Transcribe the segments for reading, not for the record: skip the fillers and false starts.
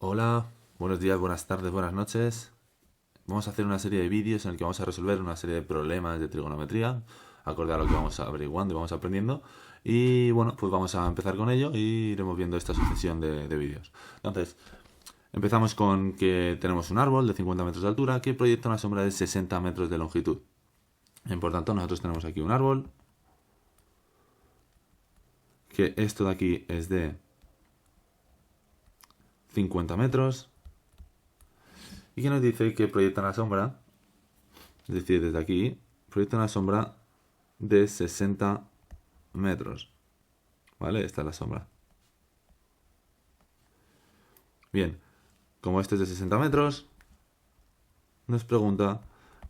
Hola, buenos días, buenas tardes, buenas noches. Vamos a hacer una serie de vídeos en el que vamos a resolver una serie de problemas de trigonometría, acorde a lo que vamos averiguando y vamos aprendiendo. Y bueno, pues vamos a empezar con ello y iremos viendo esta sucesión de vídeos. Entonces, empezamos con que tenemos un árbol de 50 metros de altura que proyecta una sombra de 60 metros de longitud. Y por tanto, nosotros tenemos aquí un árbol, que esto de aquí es de 50 metros. Y que nos dice que proyecta una sombra, es decir, desde aquí, proyecta una sombra de 60 metros. ¿Vale? Esta es la sombra. Bien, como este es de 60 metros, nos pregunta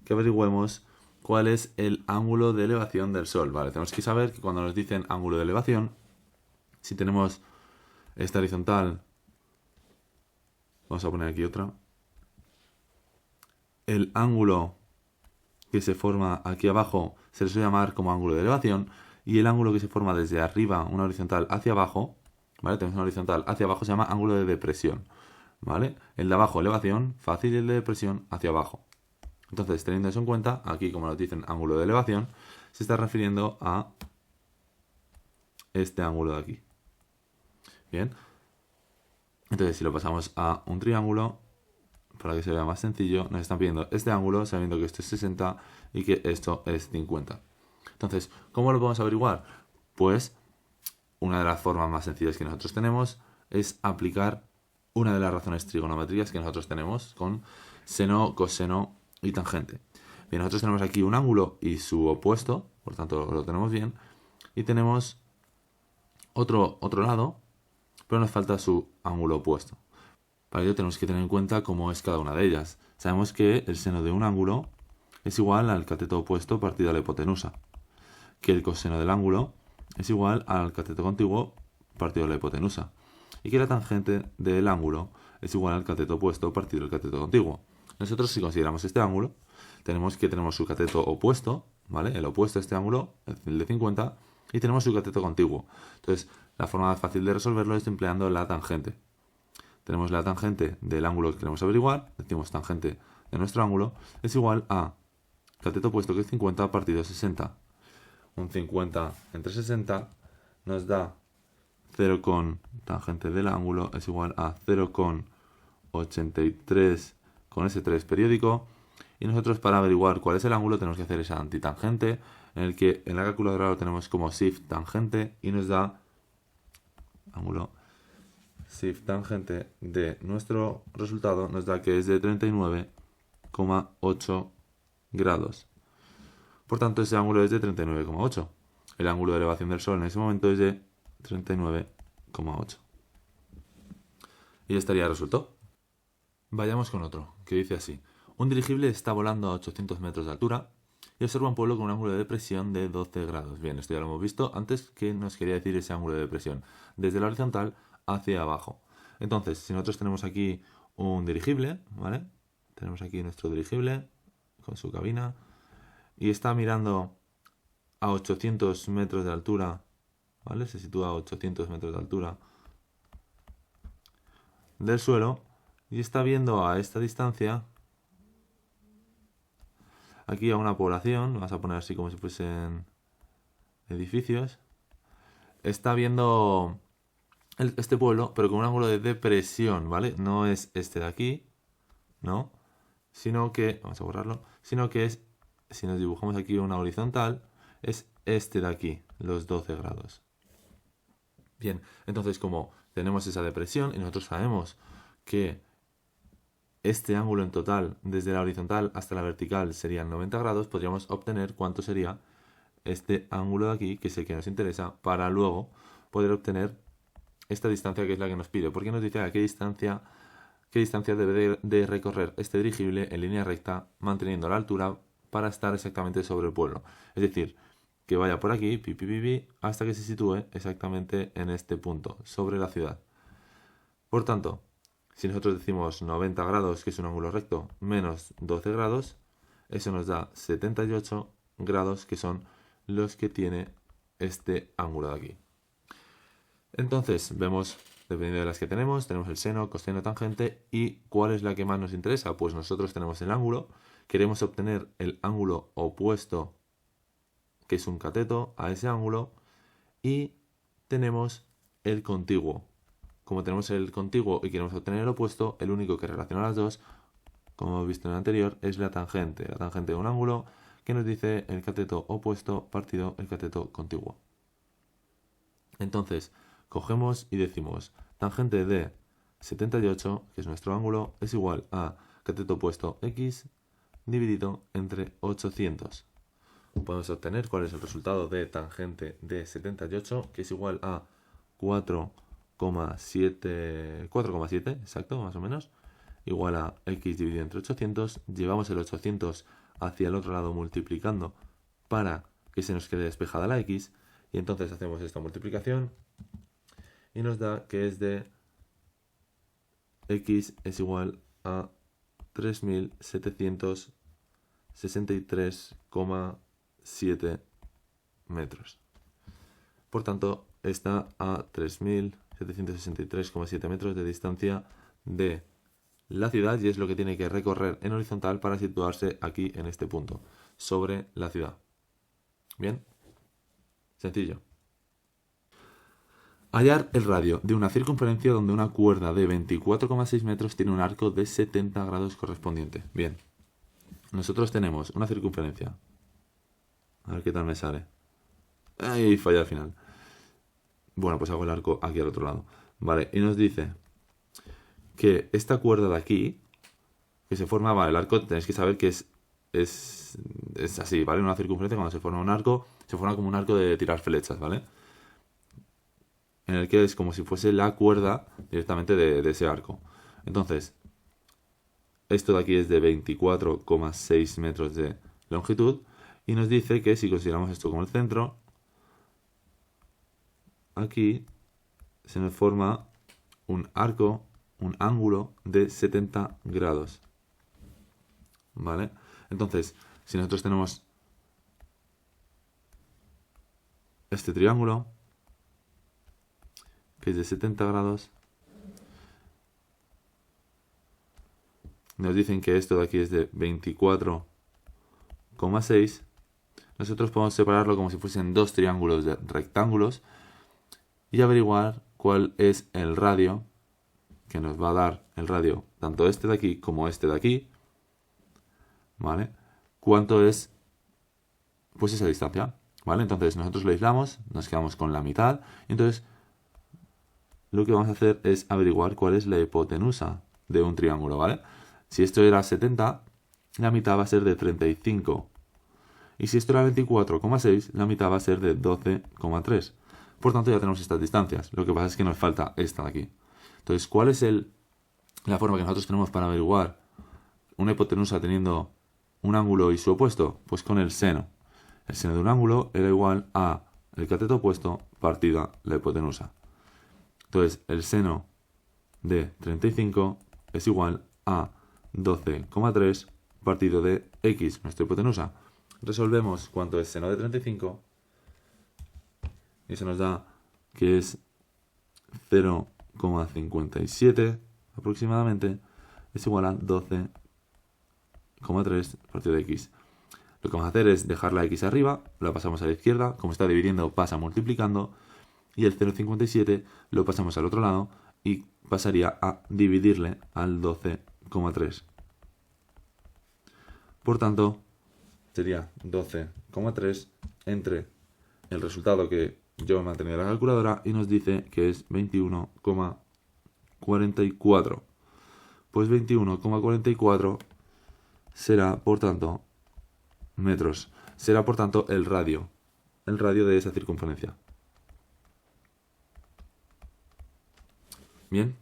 que averigüemos cuál es el ángulo de elevación del Sol. Vale, tenemos que saber que cuando nos dicen ángulo de elevación, si tenemos esta horizontal, vamos a poner aquí otra, el ángulo que se forma aquí abajo se le suele llamar como ángulo de elevación, y el ángulo que se forma desde arriba, una horizontal hacia abajo, ¿vale? Tenemos una horizontal hacia abajo, se llama ángulo de depresión, ¿vale? El de abajo, elevación, fácil, y el de depresión, hacia abajo. Entonces, teniendo eso en cuenta, aquí como nos dicen ángulo de elevación, se está refiriendo a este ángulo de aquí. Bien. Entonces, si lo pasamos a un triángulo, para que se vea más sencillo, nos están pidiendo este ángulo, sabiendo que esto es 60 y que esto es 50. Entonces, ¿cómo lo podemos averiguar? Pues una de las formas más sencillas que nosotros tenemos es aplicar una de las razones trigonométricas que nosotros tenemos con seno, coseno y tangente. Bien, nosotros tenemos aquí un ángulo y su opuesto, por tanto lo tenemos bien, y tenemos otro lado, pero nos falta su ángulo opuesto. Para ello tenemos que tener en cuenta cómo es cada una de ellas. Sabemos que el seno de un ángulo es igual al cateto opuesto partido a la hipotenusa, que el coseno del ángulo es igual al cateto contiguo partido a la hipotenusa, y que la tangente del ángulo es igual al cateto opuesto partido del cateto contiguo. Nosotros, si consideramos este ángulo, tenemos su cateto opuesto, ¿vale? El opuesto a este ángulo, el de 50, y tenemos su cateto contiguo. Entonces, la forma más fácil de resolverlo es empleando la tangente. Tenemos la tangente del ángulo que queremos averiguar, decimos tangente de nuestro ángulo, es igual a cateto opuesto, que es 50 partido 60. Un 50 entre 60 nos da 0, tangente del ángulo es igual a 0,83 con ese 3 periódico. Y nosotros, para averiguar cuál es el ángulo, tenemos que hacer esa antitangente, en el que en la calculadora lo tenemos como SIF tangente, y nos da ángulo SIF tangente de nuestro resultado, nos da que es de 39,8 grados. Por tanto, ese ángulo es de 39,8. El ángulo de elevación del Sol en ese momento es de 39,8. Y ya estaría resuelto. Vayamos con otro, que dice así. Un dirigible está volando a 800 metros de altura y observa un pueblo con un ángulo de depresión de 12 grados. Bien, esto ya lo hemos visto antes, que nos quería decir ese ángulo de depresión desde la horizontal hacia abajo. Entonces, si nosotros tenemos aquí un dirigible, ¿vale? Tenemos aquí nuestro dirigible con su cabina y está mirando a 800 metros de altura, ¿vale? Se sitúa a 800 metros de altura del suelo y está viendo a esta distancia aquí a una población, vamos a poner así como si fuesen edificios. Está viendo este pueblo, pero con un ángulo de depresión, ¿vale? No es este de aquí, ¿no? Sino que, vamos a borrarlo, sino que es, si nos dibujamos aquí una horizontal, es este de aquí, los 12 grados. Bien, entonces como tenemos esa depresión y nosotros sabemos que este ángulo en total, desde la horizontal hasta la vertical, serían 90 grados, podríamos obtener cuánto sería este ángulo de aquí, que es el que nos interesa, para luego poder obtener esta distancia, que es la que nos pide. Porque nos dice a qué distancia debe de recorrer este dirigible en línea recta, manteniendo la altura para estar exactamente sobre el pueblo. Es decir, que vaya por aquí, hasta que se sitúe exactamente en este punto, sobre la ciudad. Por tanto, si nosotros decimos 90 grados, que es un ángulo recto, menos 12 grados, eso nos da 78 grados, que son los que tiene este ángulo de aquí. Entonces, vemos dependiendo de las que tenemos el seno, coseno, tangente. ¿Y cuál es la que más nos interesa? Pues nosotros tenemos el ángulo, queremos obtener el ángulo opuesto, que es un cateto, a ese ángulo, y tenemos el contiguo. Como tenemos el contiguo y queremos obtener el opuesto, el único que relaciona las dos, como hemos visto en el anterior, es la tangente de un ángulo, que nos dice el cateto opuesto partido el cateto contiguo. Entonces, cogemos y decimos tangente de 78, que es nuestro ángulo, es igual a cateto opuesto x dividido entre 800. Podemos obtener cuál es el resultado de tangente de 78, que es igual a 4,7, exacto, más o menos, igual a x dividido entre 800. Llevamos el 800 hacia el otro lado multiplicando para que se nos quede despejada la x, y entonces hacemos esta multiplicación y nos da que es de x es igual a 3763,7 metros. Por tanto, está a 3763,7 metros de distancia de la ciudad, y es lo que tiene que recorrer en horizontal para situarse aquí en este punto, sobre la ciudad. Bien, sencillo. Hallar el radio de una circunferencia donde una cuerda de 24,6 metros tiene un arco de 70 grados correspondiente. Bien, nosotros tenemos una circunferencia. A ver qué tal me sale. ¡Ay! Falla al final. Bueno, pues hago el arco aquí al otro lado. Vale, y nos dice que esta cuerda de aquí, que se forma, vale, el arco tenéis que saber que es así, ¿vale? Una circunferencia, cuando se forma un arco, se forma como un arco de tirar flechas, ¿vale? En el que es como si fuese la cuerda directamente de ese arco. Entonces, esto de aquí es de 24,6 metros de longitud, y nos dice que si consideramos esto como el centro, aquí se nos forma un arco, un ángulo de 70 grados. ¿Vale? Entonces, si nosotros tenemos este triángulo, que es de 70 grados, nos dicen que esto de aquí es de 24,6, nosotros podemos separarlo como si fuesen dos triángulos de rectángulos y averiguar cuál es el radio, que nos va a dar el radio tanto este de aquí como este de aquí, ¿vale? ¿Cuánto es? Pues esa distancia, ¿vale? Entonces nosotros lo aislamos, nos quedamos con la mitad, y entonces lo que vamos a hacer es averiguar cuál es la hipotenusa de un triángulo, ¿vale? Si esto era 70, la mitad va a ser de 35. Y si esto era 24,6, la mitad va a ser de 12,3. Por tanto, ya tenemos estas distancias. Lo que pasa es que nos falta esta de aquí. Entonces, ¿cuál es la forma que nosotros tenemos para averiguar una hipotenusa teniendo un ángulo y su opuesto? Pues con el seno. El seno de un ángulo era igual a el cateto opuesto partida la hipotenusa. Entonces, el seno de 35 es igual a 12,3 partido de x, nuestra hipotenusa. Resolvemos cuánto es seno de 35 y se nos da que es 0,57 aproximadamente, es igual a 12,3 partido de x. Lo que vamos a hacer es dejar la x arriba, la pasamos a la izquierda, como está dividiendo pasa multiplicando, y el 0,57 lo pasamos al otro lado y pasaría a dividirle al 12,3. Por tanto, sería 12,3 entre el resultado que yo he mantenido en la calculadora y nos dice que es 21,44. Pues 21,44 será, por tanto, metros. Será, por tanto, el radio de esa circunferencia. Bien.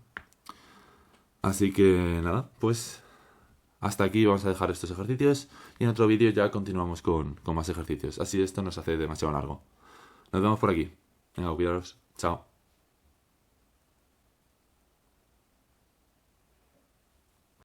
Así que nada, pues hasta aquí vamos a dejar estos ejercicios y en otro vídeo ya continuamos con más ejercicios. Así esto no se hace demasiado largo. Nos vemos por aquí. Venga, cuidaros. Chao.